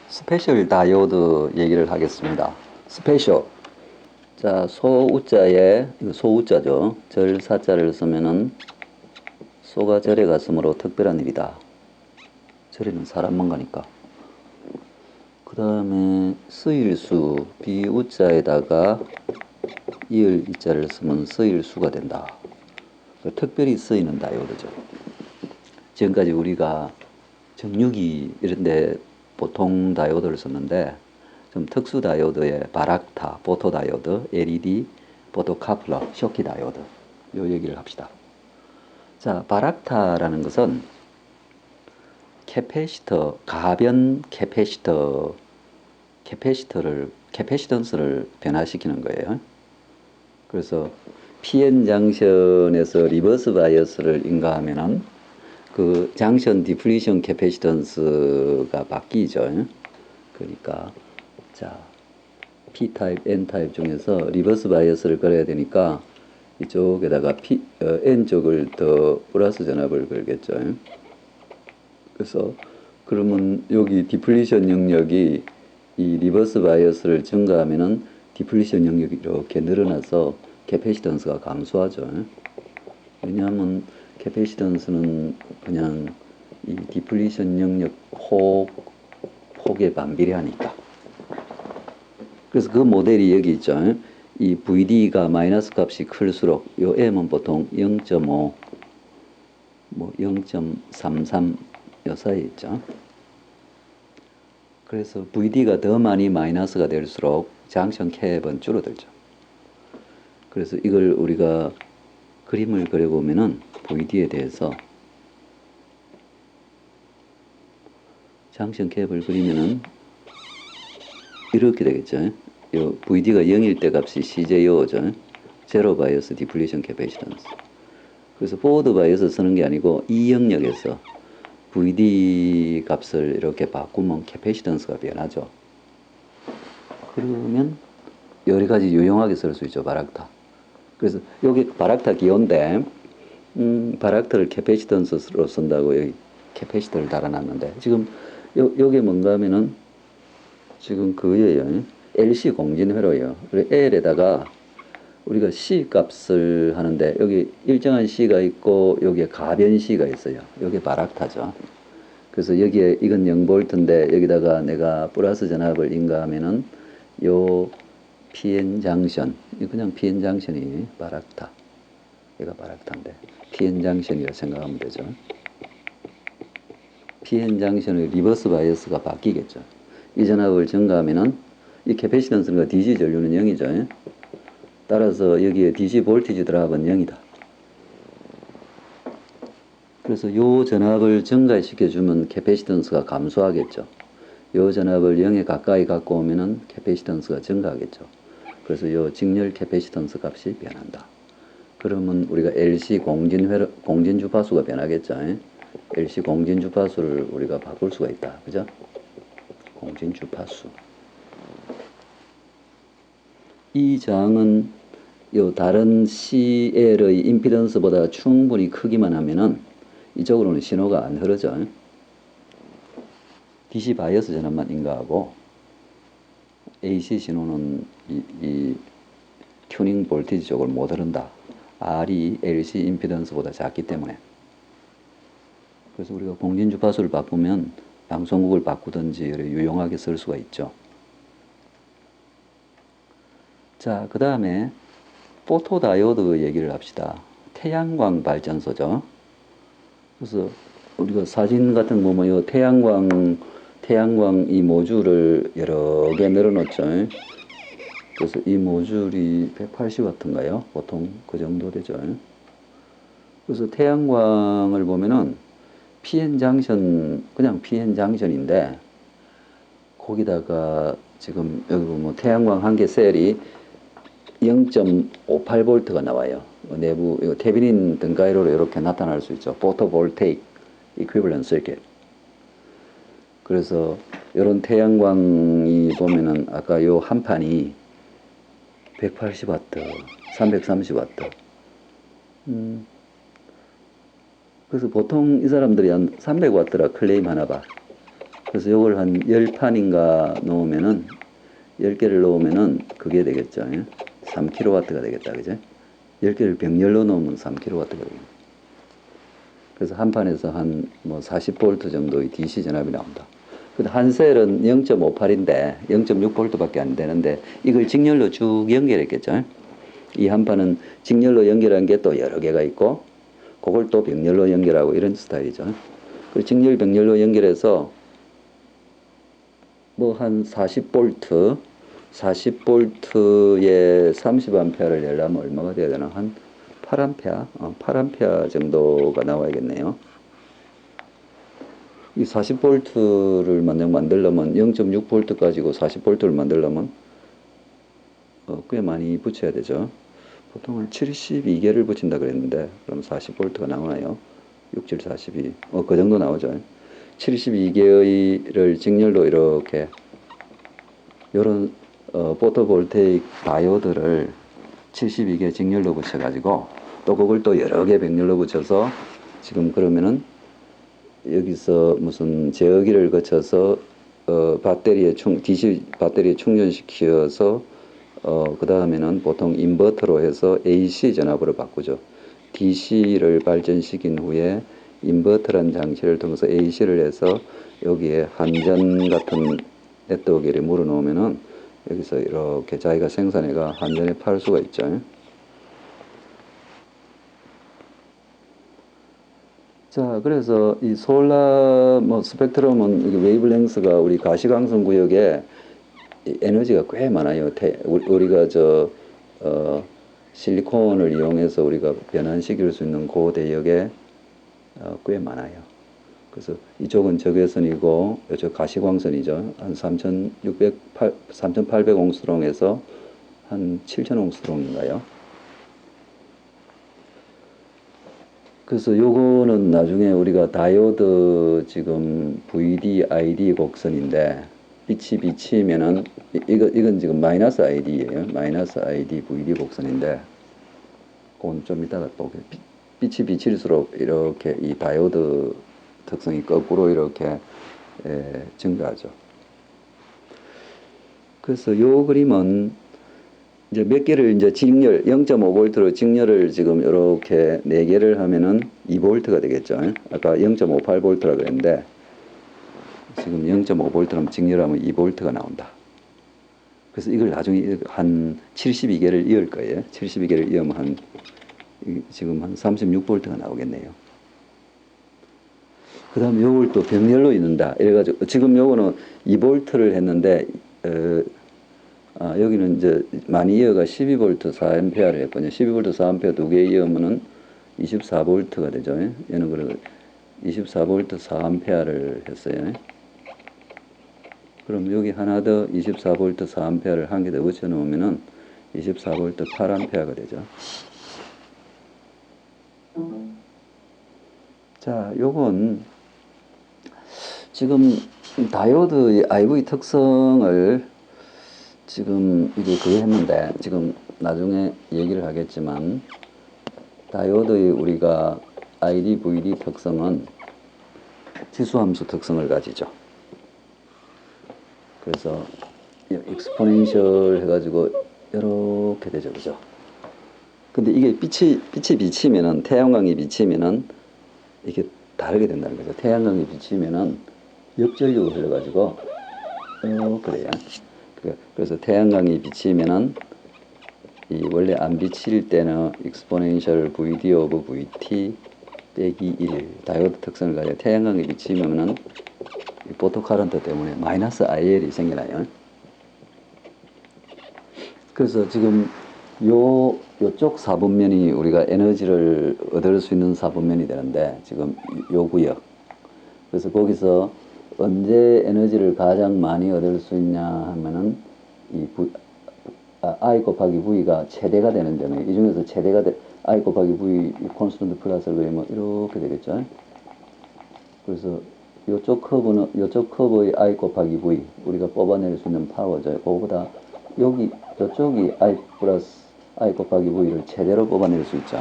스페셜 다이오드 얘기를 하겠습니다. 스페셜. 자, 소우자에, 이거 소우자죠. 절사자를 쓰면은 소가 절에 갔으므로 특별한 일이다. 절에는 사람만 가니까. 그 다음에 스일수, 비우자에다가 이을 이자를 쓰면 스일수가 된다. 특별히 쓰이는 다이오드죠. 지금까지 우리가 정유기 이런데 보통 다이오드를 썼는데 좀 특수 다이오드의 바락타, 포토 다이오드, LED, 포토 카플러, 쇼키 다이오드 요 얘기를 합시다. 자, 바락타라는 것은 캐패시터, 가변 캐패시턴스를 변화시키는 거예요. 그래서 PN 장션에서 리버스 바이어스를 인가하면은 그 장션 디플리션 캐패시턴스가 바뀌죠. 그러니까 자, P타입, N타입 중에서 리버스 바이어스를 걸어야 되니까 이쪽에다가 N쪽을 더 플러스 전압을 걸겠죠. 그래서 그러면 여기 디플리션 영역이 이 리버스 바이어스를 증가하면은 디플리션 영역이 이렇게 늘어나서 캐패시턴스가 감소하죠. 왜냐하면 캐패시턴스는 그냥 이 디플리션 영역 폭에 반비례하니까. 그래서 그 모델이 여기 있죠. 이 VD가 마이너스 값이 클수록 요 M은 보통 0.5, 뭐 0.33 요 사이에 있죠. 그래서 VD가 더 많이 마이너스가 될수록 장션 캡은 줄어들죠. 그래서 이걸 우리가 그림을 그려보면은 VD에 대해서 장션 캡을 그리면은 이렇게 되겠죠. 요 VD가 0일 때 값이 CJO죠. 제로 바이어스 디플리션 캐패시턴스. 그래서 포워드 바이어스 쓰는 게 아니고 이 영역에서 VD 값을 이렇게 바꾸면 캐패시턴스가 변하죠. 그러면 여러 가지 유용하게 쓸 수 있죠, 바락타. 그래서 여기 바락타 기호인데 바락타를 캐패시턴스로 쓴다고 여기 캐패시터를 달아놨는데 지금 요게 뭔가 하면은 지금 그거예요. LC 공진회로예요. 그리고 L에다가 우리가 C 값을 하는데 여기 일정한 C가 있고 여기에 가변 C가 있어요. 여기 바락타죠. 그래서 여기에 이건 0V인데 여기다가 내가 플러스 전압을 인가하면은 요 PN 장션, 그냥 PN 장션이 바락타. 얘가 바락타인데 PN 장션이라 생각하면 되죠. PN 장션의 리버스 바이어스가 바뀌겠죠. 이 전압을 증가하면은 이 캐패시턴스가 DC 전류는 0이죠. 따라서 여기에 DC 볼티지 드랍은 0이다. 그래서 요 전압을 증가시켜주면 캐패시턴스가 감소하겠죠. 요 전압을 0에 가까이 갖고 오면은 캐패시턴스가 증가하겠죠. 그래서 요 직렬 캐패시턴스 값이 변한다. 그러면 우리가 LC 공진 주파수가 변하겠죠. LC 공진 주파수를 우리가 바꿀 수가 있다. 그죠? 공진 주파수. 이 저항은 요 다른 CL의 임피던스보다 충분히 크기만 하면은 이쪽으로는 신호가 안 흐르죠. DC 바이어스 전압만 인가하고 AC 신호는 이 튜닝 볼티지 쪽을 못 흐른다. R이 LC 임피던스보다 작기 때문에. 그래서 우리가 공진 주파수를 바꾸면 방송국을 바꾸든지 유용하게 쓸 수가 있죠. 자, 그 다음에 포토다이오드 얘기를 합시다. 태양광 발전소죠. 그래서 우리가 사진 같은 거 보면 태양광 이 모듈을 여러 개 늘어놓죠. 그래서 이 모듈이 180W인가요? 보통 그 정도 되죠. 그래서 태양광을 보면은 PN 장션, 그냥 PN 장션인데 거기다가 지금 여기 보면 태양광 한 개 셀이 0.58V가 나와요. 내부 이거 테비닌 등가이로로 이렇게 나타날 수 있죠. 포토볼테이크 이퀴벌런트 서킷. 그래서 이런 태양광이 보면은 아까 요 한 판이 180W, 330W. 그래서 보통 이 사람들이 한 300W라 클레임 하나 봐. 그래서 요걸 한 10판인가 놓으면은 10개를 놓으면은 그게 되겠죠. 3kW가 되겠다. 그죠? 10개를 병렬로 놓으면 3kW가 되겠네. 그래서 한 판에서 한 뭐 40V 정도의 DC 전압이 나온다. 근데 한 셀은 0.58인데 0.6V밖에 안 되는데 이걸 직렬로 쭉 연결했겠죠. 이 한 판은 직렬로 연결한 게 또 여러 개가 있고 그걸 또 병렬로 연결하고 이런 스타일이죠. 그 직렬 병렬로 연결해서 뭐 한 40V 40V에 30A를 내려면 얼마가 돼야 되나? 한 8A? 8A 정도가 나와야겠네요. 이 40V를 만들려면 0.6V 가지고 40V를 만들려면 꽤 많이 붙여야 되죠. 보통 한 72개를 붙인다 그랬는데 그럼 40V가 나오나요? 6, 7, 42. 그 정도 나오죠. 72개의를 직렬로 이렇게 요런 포토볼테이크 다이오드를 72개 직렬로 붙여가지고 또 그걸 또 여러 개 병렬로 붙여서 지금 그러면은 여기서 무슨 제어기를 거쳐서 배터리에 DC 배터리에 충전시켜서 그 다음에는 보통 인버터로 해서 AC 전압으로 바꾸죠. DC를 발전시킨 후에 인버터라는 장치를 통해서 AC를 해서 여기에 한전 같은 네트워크를 물어놓으면은 여기서 이렇게 자기가 생산해가 한전에 팔 수가 있죠. 자, 그래서 이 솔라 뭐 스펙트럼은 이게 웨이브랭스가 우리 가시광선 구역에 에너지가 꽤 많아요. 우리가 실리콘을 이용해서 우리가 변환시킬 수 있는 고대역에 꽤 많아요. 그래서 이쪽은 적외선이고 이쪽 가시광선이죠. 한 3,800옹스트롱에서 한 7,000옹스트롱인가요? 그래서 요거는 나중에 우리가 다이오드 지금 VD, ID 곡선인데 빛이 비치면은 이건 지금 마이너스 ID예요. 마이너스 ID VD 곡선인데 그건 좀 이따가 또 빛이 비칠수록 이렇게 이 다이오드 특성이 거꾸로 이렇게 증가하죠. 그래서 요 그림은 이제 몇 개를 이제 직렬 0.5V로 직렬을 지금 이렇게 4개를 하면은 2V가 되겠죠. 아까 0.58V라 그랬는데 지금 0.5V라면 직렬하면 2V가 나온다. 그래서 이걸 나중에 한 72개를 이을 거예요. 72개를 이으면 지금 한 36V가 나오겠네요. 그 다음에 요걸 또 병렬로 잇는다. 이래가지고 지금 요거는 2V를 했는데 여기는 이제 많이 이어가 12V 4A를 했거든요. 12V 4A 2개 이으면은 24V가 되죠. 얘는 그래서 24V 4A를 했어요. 그럼 여기 하나 더 24V 4A를 한 개 더 붙여 놓으면은 24V 8A가 되죠. 자, 요건 지금 다이오드의 IV 특성을 지금 이게 그거 했는데 지금 나중에 얘기를 하겠지만 다이오드의 우리가 ID, VD 특성은 지수함수 특성을 가지죠. 그래서 익스포넨셜 해가지고 이렇게 되죠, 그죠? 근데 이게 빛이 비치면은 태양광이 비치면은 이게 다르게 된다는 거죠. 태양광이 비치면은 역전력을 흘려가지고 그래요. 그래서 태양광이 비치면은 이 원래 안 비칠 때는 exponential VD of VT 빼기 1 다이오드 특성을 가지고 태양광이 비치면은 포토카런트 때문에 마이너스 IL이 생겨나요. 그래서 지금 요쪽 4분면이 우리가 에너지를 얻을 수 있는 4분면이 되는데 지금 요 구역. 그래서 거기서 언제 에너지를 가장 많이 얻을 수 있냐 하면은 I 곱하기 V가 최대가 되는 점에 이 중에서 최대가 I 곱하기 V 콘스턴트 플러스를 그리면 이렇게 되겠죠. 그래서 요쪽 커브의 I 곱하기 V 우리가 뽑아낼 수 있는 파워죠. 그거보다 저쪽이 I 플러스 I 곱하기 V를 최대로 뽑아낼 수 있죠.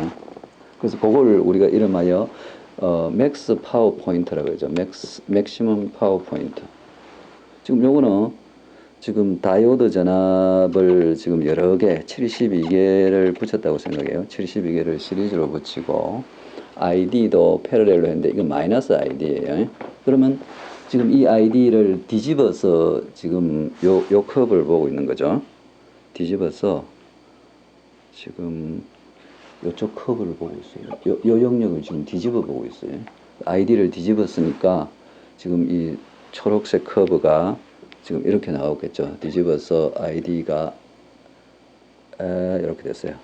그래서 그걸 우리가 이름하여 맥스 파워 포인트라고 하죠. 맥시멈 파워 포인트. 지금 요거는 지금 다이오드 전압을 지금 여러 개 72개를 붙였다고 생각해요. 72개를 시리즈로 붙이고 ID도 패러렐로 했는데 이건 마이너스 ID예요. 그러면 지금 이 ID를 뒤집어서 지금 요 컵을 보고 있는 거죠. 뒤집어서 지금 요쪽 컵을 보고 있어요. 요 영역을 지금 뒤집어 보고 있어요. ID를 뒤집었으니까 지금 이 초록색 커브가 지금 이렇게 나오겠죠. 뒤집어서 ID가 이렇게 됐어요.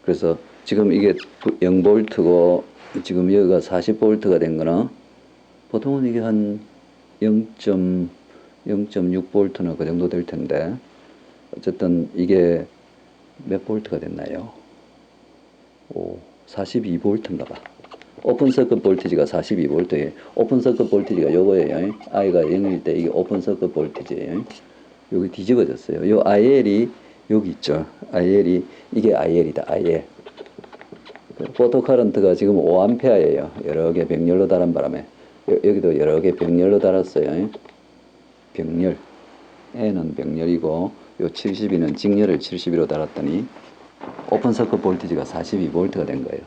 그래서 지금 이게 0볼트고 지금 여기가 40볼트가 된 거는 보통은 이게 한 0.6볼트나 그 정도 될 텐데 어쨌든 이게 몇 볼트가 됐나요? 42볼트인가 봐. 오픈 서킷 볼티지가 42볼트예요. 오픈 서킷 볼티지가 요거예요. I가 0일 때 이게 오픈 서킷 볼티지예요. 여기 뒤집어졌어요. 요 IL이 여기 있죠. IL이 이게 IL이다. IL. 포토 커런트가 지금 5A예요. 여러 개 병렬로 달은 바람에 여기도 여러 개 병렬로 달았어요. 병렬. N은 병렬이고 요 72는 직렬을 72로 달았더니 오픈 서킷 볼티지가 42볼트가 된 거예요.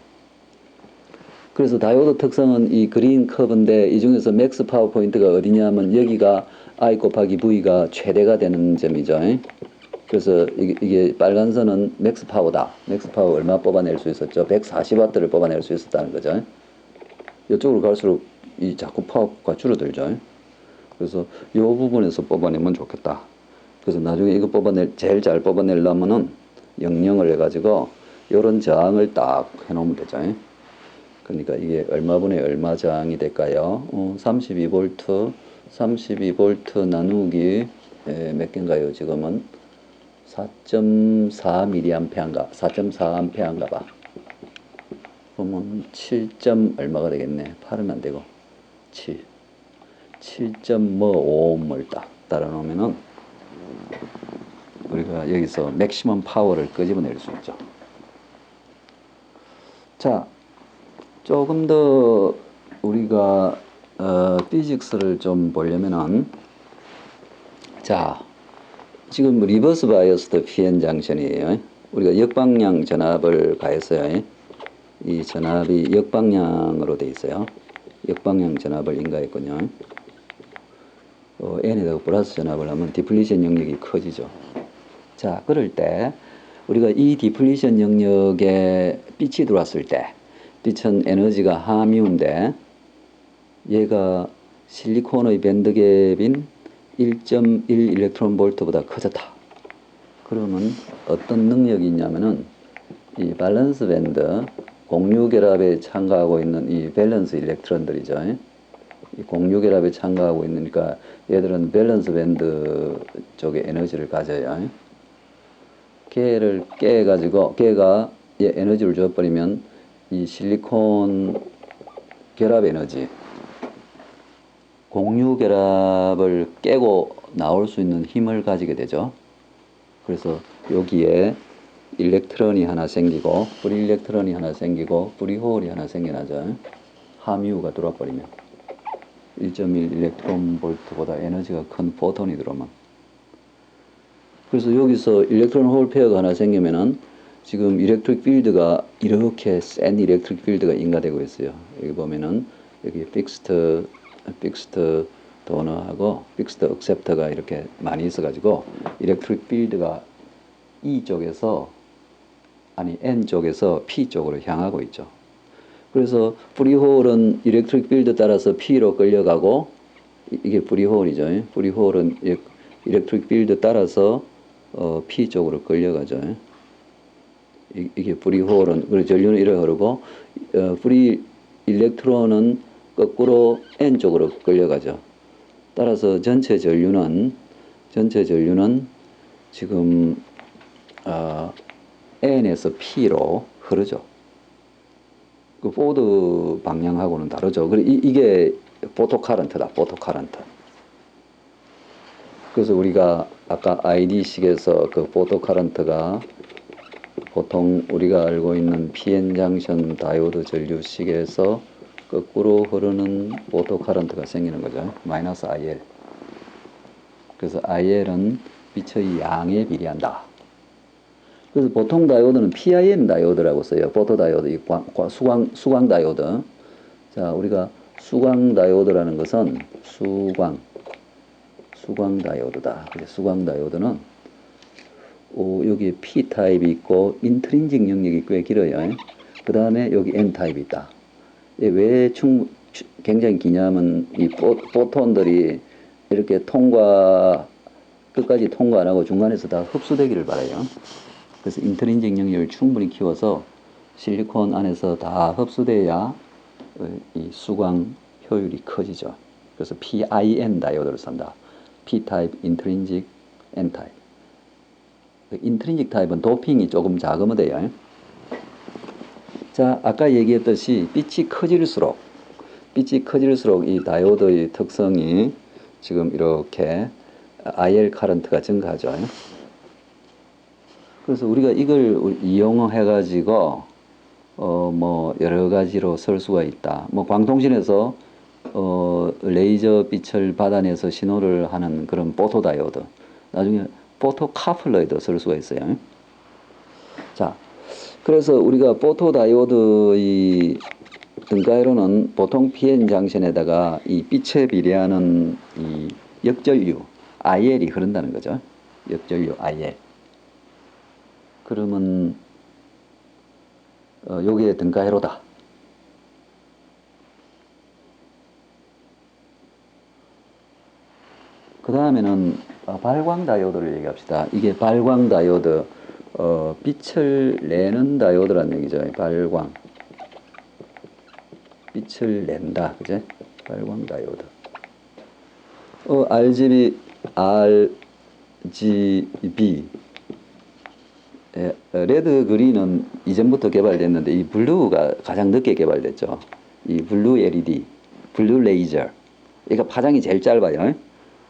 그래서 다이오드 특성은 이 그린 커브인데 이 중에서 맥스 파워 포인트가 어디냐면 여기가 I 곱하기 V가 최대가 되는 점이죠. 그래서 이게 빨간 선은 맥스 파워다. 맥스 파워 얼마 뽑아낼 수 있었죠? 140W를 뽑아낼 수 있었다는 거죠. 이쪽으로 갈수록 이 자꾸 파워가 줄어들죠. 그래서 이 부분에서 뽑아내면 좋겠다. 그래서 나중에 이거 제일 잘 뽑아내려면은 영영을 해가지고 요런 저항을 딱 해놓으면 되죠. 그러니까 이게 얼마분의 얼마 저항이 될까요? 32V 나누기 몇 개인가요? 지금은 4.4mA인가 4.4A인가 봐. 그러면 7. 얼마가 되겠네. 8은 안 되고 7.5ohm을 딱 따라 놓으면은 우리가 여기서 맥시멈 파워를 끄집어낼 수 있죠. 자, 조금 더 우리가 피직스를 좀 보려면은 자, 지금 리버스 바이어스드 PN 장션이에요. 우리가 역방향 전압을 가했어요. 이 전압이 역방향으로 돼 있어요. 역방향 전압을 인가했군요. N에다가 플러스 전압을 하면 디플리션 영역이 커지죠. 자, 그럴 때 우리가 이 디플리션 영역에 빛이 들어왔을 때 빛은 에너지가 함유인데 얘가 실리콘의 밴드갭인 1.1 일렉트론 볼트보다 커졌다. 그러면 어떤 능력이 있냐면은 이 밸런스 밴드 공유결합에 참가하고 있는 이 밸런스 일렉트론들이죠. 이 공유결합에 참가하고 있으니까 얘들은 밸런스 밴드 쪽에 에너지를 가져요. 걔를 깨가지고 걔가 얘 에너지를 줘버리면 이 실리콘 결합 에너지 공유 결합을 깨고 나올 수 있는 힘을 가지게 되죠. 그래서 여기에 일렉트론이 하나 생기고 프리 일렉트론이 하나 생기고 프리 홀이 하나 생겨나죠. 함유가 들어와 버리면 1.1 일렉트론 볼트보다 에너지가 큰 포톤이 들어오면. 그래서 여기서 일렉트론 홀 페어가 하나 생기면은 지금 일렉트릭 필드가 이렇게 센 일렉트릭 필드가 인가되고 있어요. 여기 보면은 여기 픽스트 도너하고 픽스트 억셉터가 이렇게 많이 있어가지고 일렉트릭 필드가 E 쪽에서 N 쪽에서 P 쪽으로 향하고 있죠. 그래서 프리홀은 일렉트릭 필드 따라서 P로 끌려가고 이게 프리홀이죠. 프리홀은 일렉트릭 필드 따라서 P 쪽으로 끌려가죠. 이게 프리홀은 그리고 전류는 이래 흐르고 프리 일렉트론은 거꾸로 N 쪽으로 끌려가죠. 따라서 전체 전류는 지금 N에서 P로 흐르죠. 그 포드 방향하고는 다르죠. 그리고 이게 포토카런트다. 포토카런트. 그래서 우리가 아까 ID식에서 그 포토카런트가 보통 우리가 알고 있는 PN 장션 다이오드 전류식에서 거꾸로 흐르는 포토카런트가 생기는 거죠. 마이너스 IL. 그래서 IL은 빛의 양에 비례한다. 그래서 보통 다이오드는 PIN 다이오드라고 써요. 포토 다이오드, 수광 다이오드. 자, 우리가 수광 다이오드라는 것은 수광 다이오드다. 수광 다이오드는 여기 P 타입이 있고 인트린직 영역이 꽤 길어요. 그 다음에 여기 N 타입이 있다. 왜 굉장히 기냐면 이 포톤들이 이렇게 끝까지 통과 안 하고 중간에서 다 흡수되기를 바라요. 그래서 인트린직 영역을 충분히 키워서 실리콘 안에서 다 흡수돼야 이 수광 효율이 커지죠. 그래서 PIN 다이오드를 쓴다. P 타입, 인트린직, N 타입. 인트린직 타입은 도핑이 조금 작으면 돼요. 자, 아까 얘기했듯이 빛이 커질수록 이 다이오드의 특성이 지금 이렇게 IL 커런트가 증가하죠. 그래서 우리가 이걸 이용해 가지고 뭐 여러 가지로 쓸 수가 있다. 뭐 광통신에서 레이저 빛을 받아내서 신호를 하는 그런 포토 다이오드, 나중에 포토 카플러에도 쓸 수가 있어요. 자, 그래서 우리가 포토 다이오드의 등가이로는 보통 PN 장션에다가 이 빛에 비례하는 이 역전류 IL이 흐른다는 거죠. 역전류 IL. 그러면 요게 등가회로다. 그 다음에는 발광 다이오드를 얘기합시다. 이게 발광 다이오드, 빛을 내는 다이오드라는 얘기죠. 발광. 빛을 낸다. 그제? 발광 다이오드. RGB. 레드 그린은 이전부터 개발됐는데 이 블루가 가장 늦게 개발됐죠. 이 블루 LED, 블루 레이저. 얘가 파장이 제일 짧아요.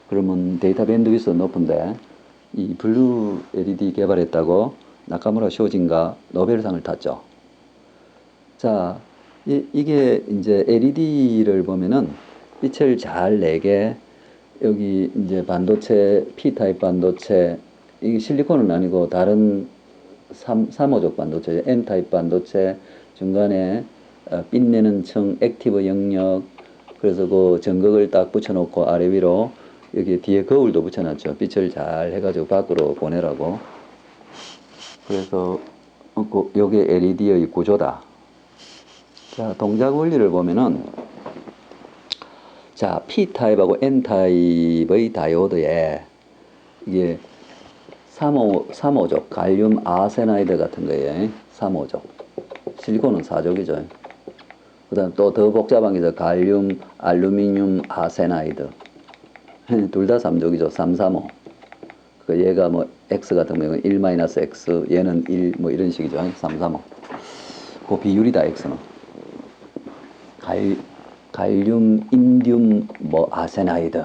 그러면 데이터 밴드위스 높은데 이 블루 LED 개발했다고 나카무라 쇼진가 노벨상을 탔죠. 자, 이게 이제 LED를 보면은 빛을 잘 내게 여기 이제 반도체, P타입 반도체, 이게 실리콘은 아니고 다른 3호족 반도체, N타입 반도체, 중간에 빛내는 층, 액티브 영역, 그래서 그 전극을 딱 붙여놓고 아래 위로 여기 뒤에 거울도 붙여놨죠. 빛을 잘 해가지고 밖으로 보내라고. 그래서 요게 LED의 구조다. 자, 동작 원리를 보면은 자, P타입하고 N타입의 다이오드에 이게 3호족, 갈륨 아세나이드 같은 거예요. 3호족. 실리콘은 4족이죠. 그 다음 또 더 복잡한 게 갈륨, 알루미늄 아세나이드. 둘 다 3족이죠. 335. 그 얘가 뭐 X 같은 경우는 1-X, 얘는 1, 뭐 이런 식이죠. 335. 그 비율이다, X는. 갈륨, 인듐, 뭐 아세나이드.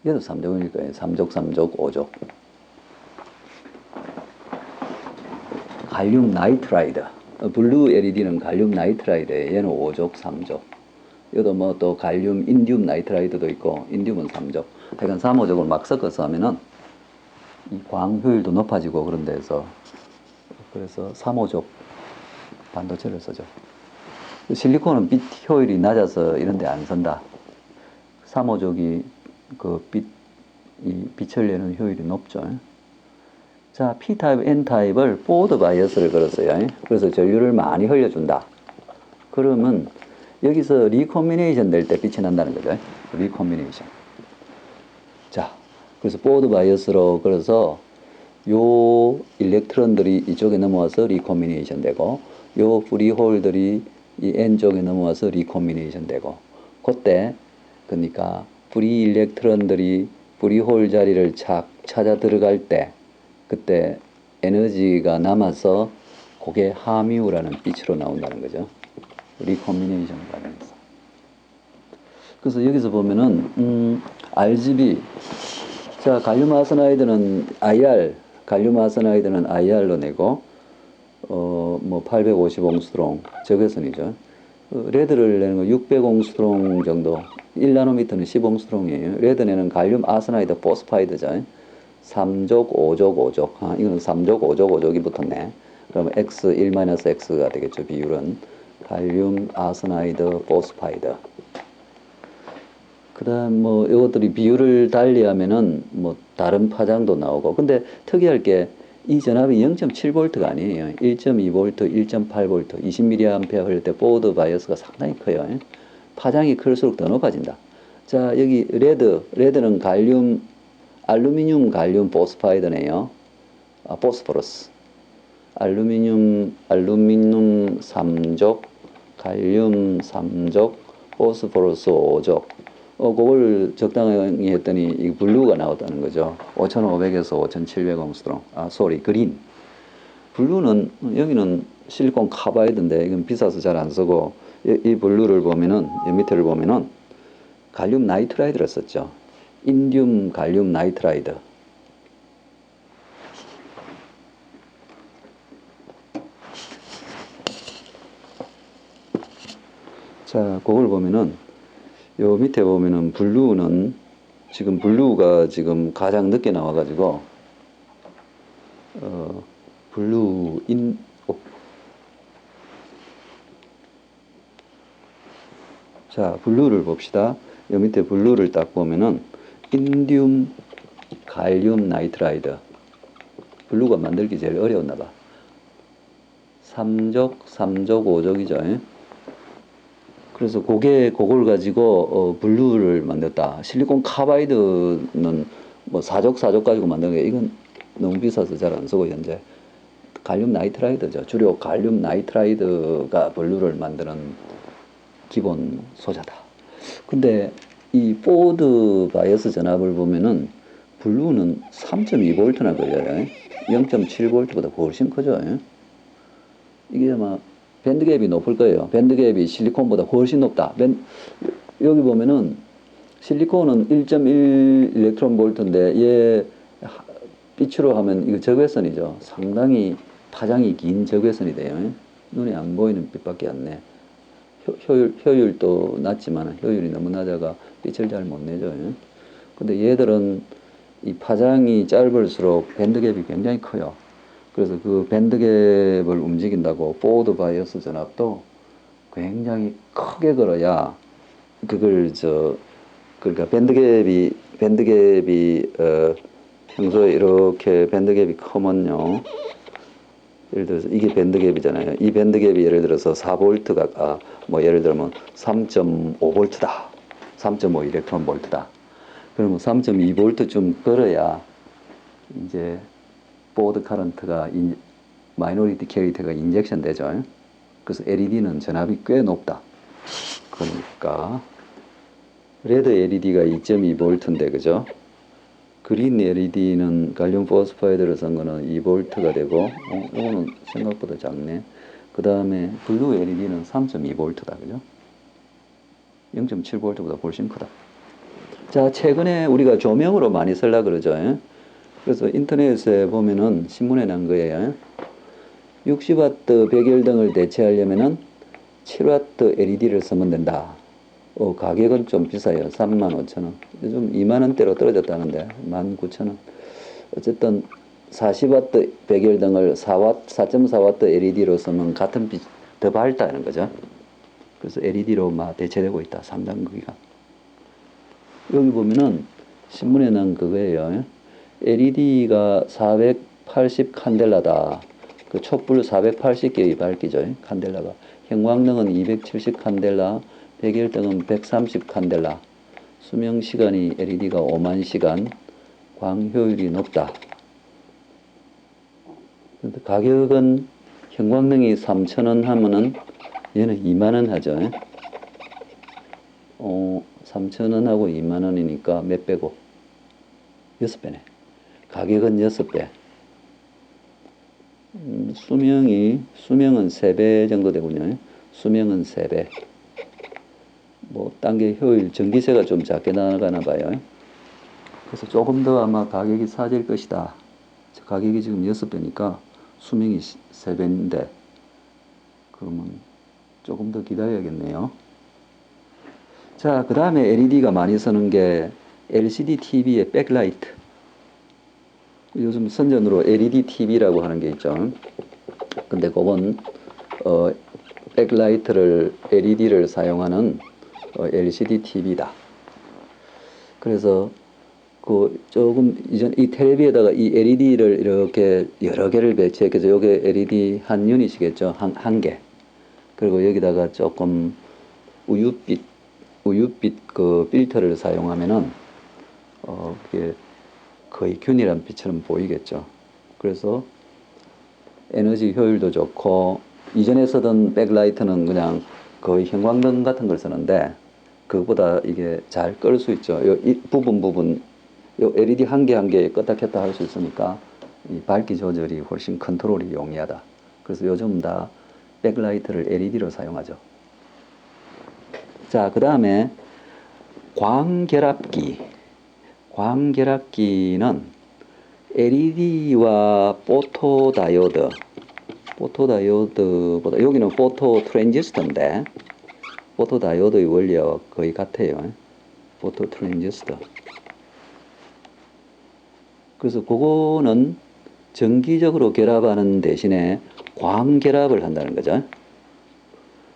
얘도 3족일 거예요. 3족, 3족, 5족. 갈륨 나이트라이드. 블루 LED는 갈륨 나이트라이드예요. 얘는 5족, 3족. 얘도 뭐 또 갈륨 인듐 나이트라이드도 있고, 인듐은 3족. 하여간 3, 5족을 막 섞어서 하면은 이 광 효율도 높아지고 그런 데서 그래서 3, 5족 반도체를 쓰죠. 실리콘은 빛 효율이 낮아서 이런 데 안 쓴다. 3, 5족이 이 빛을 내는 효율이 높죠. 자, P타입, N타입을 포워드 바이어스를 걸었어요. 그래서 전류를 많이 흘려준다. 그러면 여기서 리콤비네이션 될 때 빛이 난다는 거죠. 리콤비네이션. 자, 그래서 포워드 바이어스로 걸어서 요 일렉트론들이 이쪽에 넘어와서 리콤비네이션 되고 요 프리홀들이 이 N 쪽에 넘어와서 리콤비네이션 되고 그때 그러니까 프리 일렉트론들이 프리홀 자리를 찾아 들어갈 때 그때 에너지가 남아서 그게 하뮤라는 빛으로 나온다는 거죠. 리콤비네이션 과정에서. 그래서 여기서 보면은 RGB 자 갈륨 아세나이드는 IR 갈륨 아세나이드는 IR로 내고 뭐 850옹스트롱 적외선이죠. 레드를 내는 거 600옹스트롱 정도 1나노미터는 10옹스트롱이에요. 레드에는 갈륨 아스나이드 포스파이드죠. 3족, 5족, 5족. 아, 이거는 3족, 5족, 5족이 붙었네. 그러면 X, 1-X가 되겠죠. 비율은. 갈륨 아스나이드 포스파이드. 그 다음 뭐 이것들이 비율을 달리하면은 뭐 다른 파장도 나오고. 근데 특이할 게 이 전압이 0.7V가 아니에요. 1.2V, 1.8V, 20mA 흐를 때 포워드 바이어스가 상당히 커요. 파장이 클수록 더 높아진다. 자, 여기 레드는 알루미늄 갈륨 포스파이드네요. 아, 포스포러스. 알루미늄 3족, 갈륨 3족, 포스포러스 5족. 그걸 적당히 했더니 이 블루가 나왔다는 거죠. 5,500에서 5,700옹스트롱. 아, 그린. 블루는 여기는 실리콘 카바이드인데 이건 비싸서 잘 안 쓰고 이 블루를 보면은 이 밑에를 보면은 갈륨 나이트라이드를 썼죠. 인듐 갈륨 나이트라이드. 자, 그걸 보면은 요 밑에 보면은 블루는 지금 블루가 지금 가장 늦게 나와가지고 블루 자, 블루를 봅시다. 요 밑에 블루를 딱 보면은 인듐 갈륨 나이트라이드. 블루가 만들기 제일 어려웠나 봐. 3족, 5족이죠. 그래서 그걸 가지고 블루를 만들었다. 실리콘 카바이드는 뭐 4족 가지고 만든 게 이건 너무 비싸서 잘 안 쓰고 현재 갈륨 나이트라이드죠. 주로 갈륨 나이트라이드가 블루를 만드는 기본 소자다. 근데 이 포워드 바이어스 전압을 보면은 블루는 3.2V나 걸려요. 0.7V보다 훨씬 크죠. 이게 아마 밴드갭이 높을 거예요. 밴드갭이 실리콘보다 훨씬 높다. 여기 보면은 실리콘은 1.1 일렉트론 볼트인데 얘 빛으로 하면 이거 적외선이죠. 상당히 파장이 긴 적외선이 돼요. 눈에 안 보이는 빛밖에 안 내. 효율도 낮지만 효율이 너무 낮아가 빛을 잘 못 내죠. 근데 얘들은 이 파장이 짧을수록 밴드갭이 굉장히 커요. 그래서 그 밴드갭을 움직인다고 포워드 바이어스 전압도 굉장히 크게 걸어야 그걸 그러니까 밴드갭이 평소에 이렇게 밴드갭이 크면요. 예를 들어서 이게 밴드갭이잖아요. 이 밴드갭이 예를 들어서 4V가 뭐 예를 들면 3.5V다. 3.5 일렉트론 볼트다. 그러면 3.2V쯤 걸어야 이제 포워드 커런트가 마이너리티 캐리터가 인젝션 되죠. 그래서 LED는 전압이 꽤 높다. 그러니까 레드 LED가 2.2V인데 그죠? 그린 LED는 갈륨 포스파이드를 쓴 거는 2V가 되고 이거는 생각보다 작네. 그 다음에 블루 LED는 3.2V다. 그죠? 0.7V보다 훨씬 크다. 자, 최근에 우리가 조명으로 많이 쓰려 그러죠. 그래서 인터넷에 보면은 신문에 난 거예요. 60W 백열등을 대체하려면은 7W LED를 쓰면 된다. 가격은 좀 비싸요. 35,000원. 요즘 2만원대로 떨어졌다는데 19,000원. 어쨌든 40W 백열등을 4.4W LED로 쓰면 같은 빛 더 밝다는 거죠. 그래서 LED로 막 대체되고 있다. 3단 크기가. 여기 보면은 신문에 난 그거예요. LED가 480 칸델라다. 그 촛불 480개의 밝기죠. 칸델라가. 형광등은 270 칸델라, 백열등은 130 칸델라. 수명 시간이 LED가 5만 시간, 광효율이 높다. 근데 가격은 형광등이 3,000원 하면은 얘는 2만원 하죠. 3,000원하고 2만원이니까 몇 배고? 6배네. 가격은 6배. 수명은 3배 정도 되군요. 수명은 3배. 뭐, 딴 게 효율, 전기세가 좀 작게 나가나 봐요. 그래서 조금 더 아마 가격이 싸질 것이다. 가격이 지금 6배니까 수명이 3배인데, 그러면 조금 더 기다려야겠네요. 자, 그 다음에 LED가 많이 쓰는 게 LCD TV의 백라이트. 요즘 선전으로 LED TV라고 하는 게 있죠. 근데 그건 백라이트를 LED를 사용하는 LCD TV다. 그래서 그 조금 이전 이 텔레비에다가 이 LED를 이렇게 여러 개를 배치해서 요게 LED 한 유닛이겠죠. 한 개. 그리고 여기다가 조금 우윳빛 그 필터를 사용하면은 그게 거의 균일한 빛처럼 보이겠죠. 그래서 에너지 효율도 좋고, 이전에 쓰던 백라이트는 그냥 거의 형광등 같은 걸 쓰는데 그거보다 이게 잘 끌 수 있죠. 이 부분 요 LED 한 개 한 개 껐다 켰다 할 수 있으니까 이 밝기 조절이 훨씬 컨트롤이 용이하다. 그래서 요즘 다 백라이트를 LED로 사용하죠. 자, 그 다음에 광결합기. 광결합기는 LED와 포토다이오드보다 여기는 포토 트랜지스터인데 포토다이오드의 원리와 거의 같아요. 포토 트랜지스터. 그래서 그거는 전기적으로 결합하는 대신에 광결합을 한다는 거죠.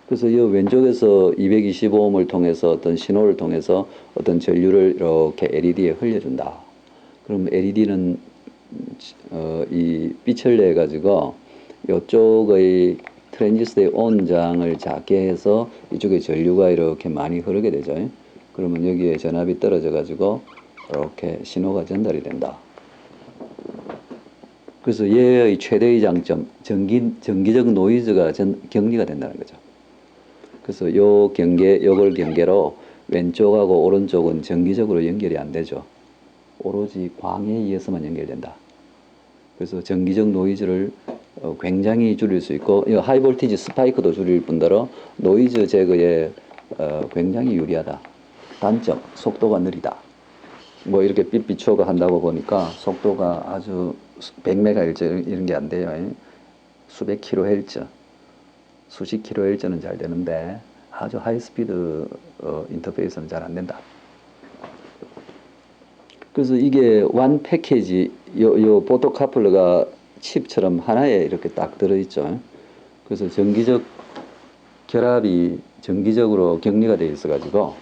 그래서 이 왼쪽에서 225ohm을 통해서 어떤 신호를 통해서 어떤 전류를 이렇게 LED에 흘려준다. 그럼 LED는 이 빛을 내 가지고 이쪽의 트랜지스터의 온장을 작게 해서 이쪽에 전류가 이렇게 많이 흐르게 되죠. 그러면 여기에 전압이 떨어져 가지고 이렇게 신호가 전달이 된다. 그래서 얘의 최대의 장점, 전기적 노이즈가 격리가 된다는 거죠. 그래서 요걸 경계로 왼쪽하고 오른쪽은 전기적으로 연결이 안 되죠. 오로지 광에 의해서만 연결된다. 그래서 전기적 노이즈를 굉장히 줄일 수 있고, 하이볼티지 스파이크도 줄일 뿐더러 노이즈 제거에 굉장히 유리하다. 단점, 속도가 느리다. 뭐 이렇게 삐삐초가 한다고 보니까 속도가 아주 100MHz 이런 게 안 돼요. 수백 kHz, 수십 kHz는 잘 되는데 아주 하이스피드 인터페이스는 잘 안 된다. 그래서 이게 완 패키지, 요 포토카플러가 칩처럼 하나에 이렇게 딱 들어있죠. 그래서 전기적 결합이 전기적으로 격리가 되어 있어가지고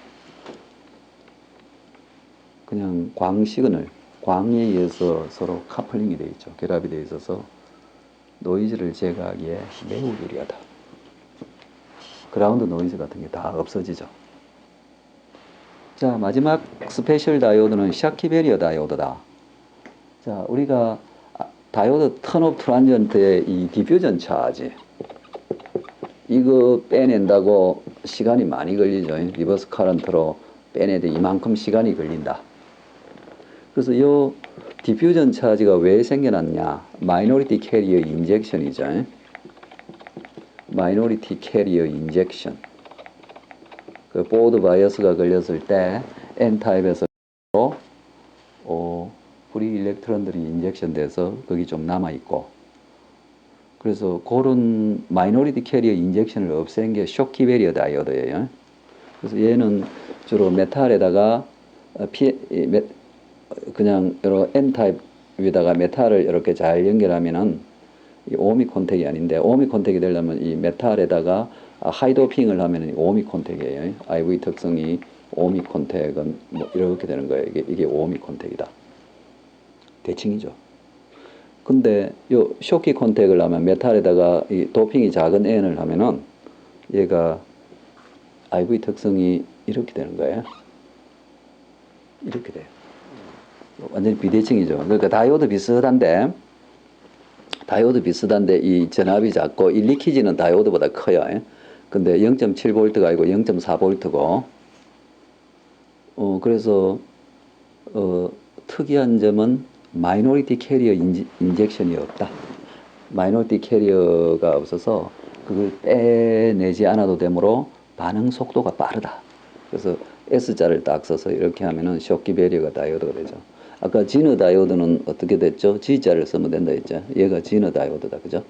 그냥 광 시그널, 광에 의해서 서로 카플링이 되어 있죠. 결합이 되어 있어서 노이즈를 제거하기에 매우 유리하다. 그라운드 노이즈 같은 게 다 없어지죠. 자, 마지막 스페셜 다이오드는 샤키 베리어 다이오드다. 자, 우리가 다이오드 턴오프 트란지언트의 이 디퓨전 차지, 이거 빼낸다고 시간이 많이 걸리죠. 리버스 커런트로 빼내도 이만큼 시간이 걸린다. 그래서 이 디퓨전 차지가 왜 생겨났냐? 마이너리티 캐리어 인젝션이죠. 마이너리티 캐리어 인젝션. 그 보드 바이어스가 걸렸을 때 N타입에서 프리 일렉트론들이 인젝션 돼서 거기 좀 남아있고, 그래서 그런 마이너리티 캐리어 인젝션을 없앤 게 쇼키 베리어 다이오드예요. 그래서 얘는 주로 메탈에다가 그냥 여러 N타입 위에다가 메탈을 이렇게 잘 연결하면은 이 오미 콘택이 아닌데, 오미 콘택이 되려면 이 메탈에다가 하이도핑을 하면은 오미 콘택이에요. IV 특성이 오미 콘택은 뭐 이렇게 되는 거예요. 이게 오미 콘택이다. 대칭이죠. 근데 요 쇼키 콘택을 하면 메탈에다가 이 도핑이 작은 N을 하면은 얘가 IV 특성이 이렇게 되는 거예요. 이렇게 돼요. 완전히 비대칭이죠. 그러니까 다이오드 비슷한데 이 전압이 작고 이 리키지는 다이오드보다 커요. 근데 0.7V가 아니고 0.4V고 그래서 특이한 점은 마이너리티 캐리어 인젝션이 없다. 마이너리티 캐리어가 없어서 그걸 빼내지 않아도 되므로 반응 속도가 빠르다. 그래서 S자를 딱 써서 이렇게 하면은 쇼키 베리어가 다이오드가 되죠. 아까 지너 다이오드는 어떻게 됐죠? G자를 쓰면 된다 했죠. 얘가 지너 다이오드다. 그죠?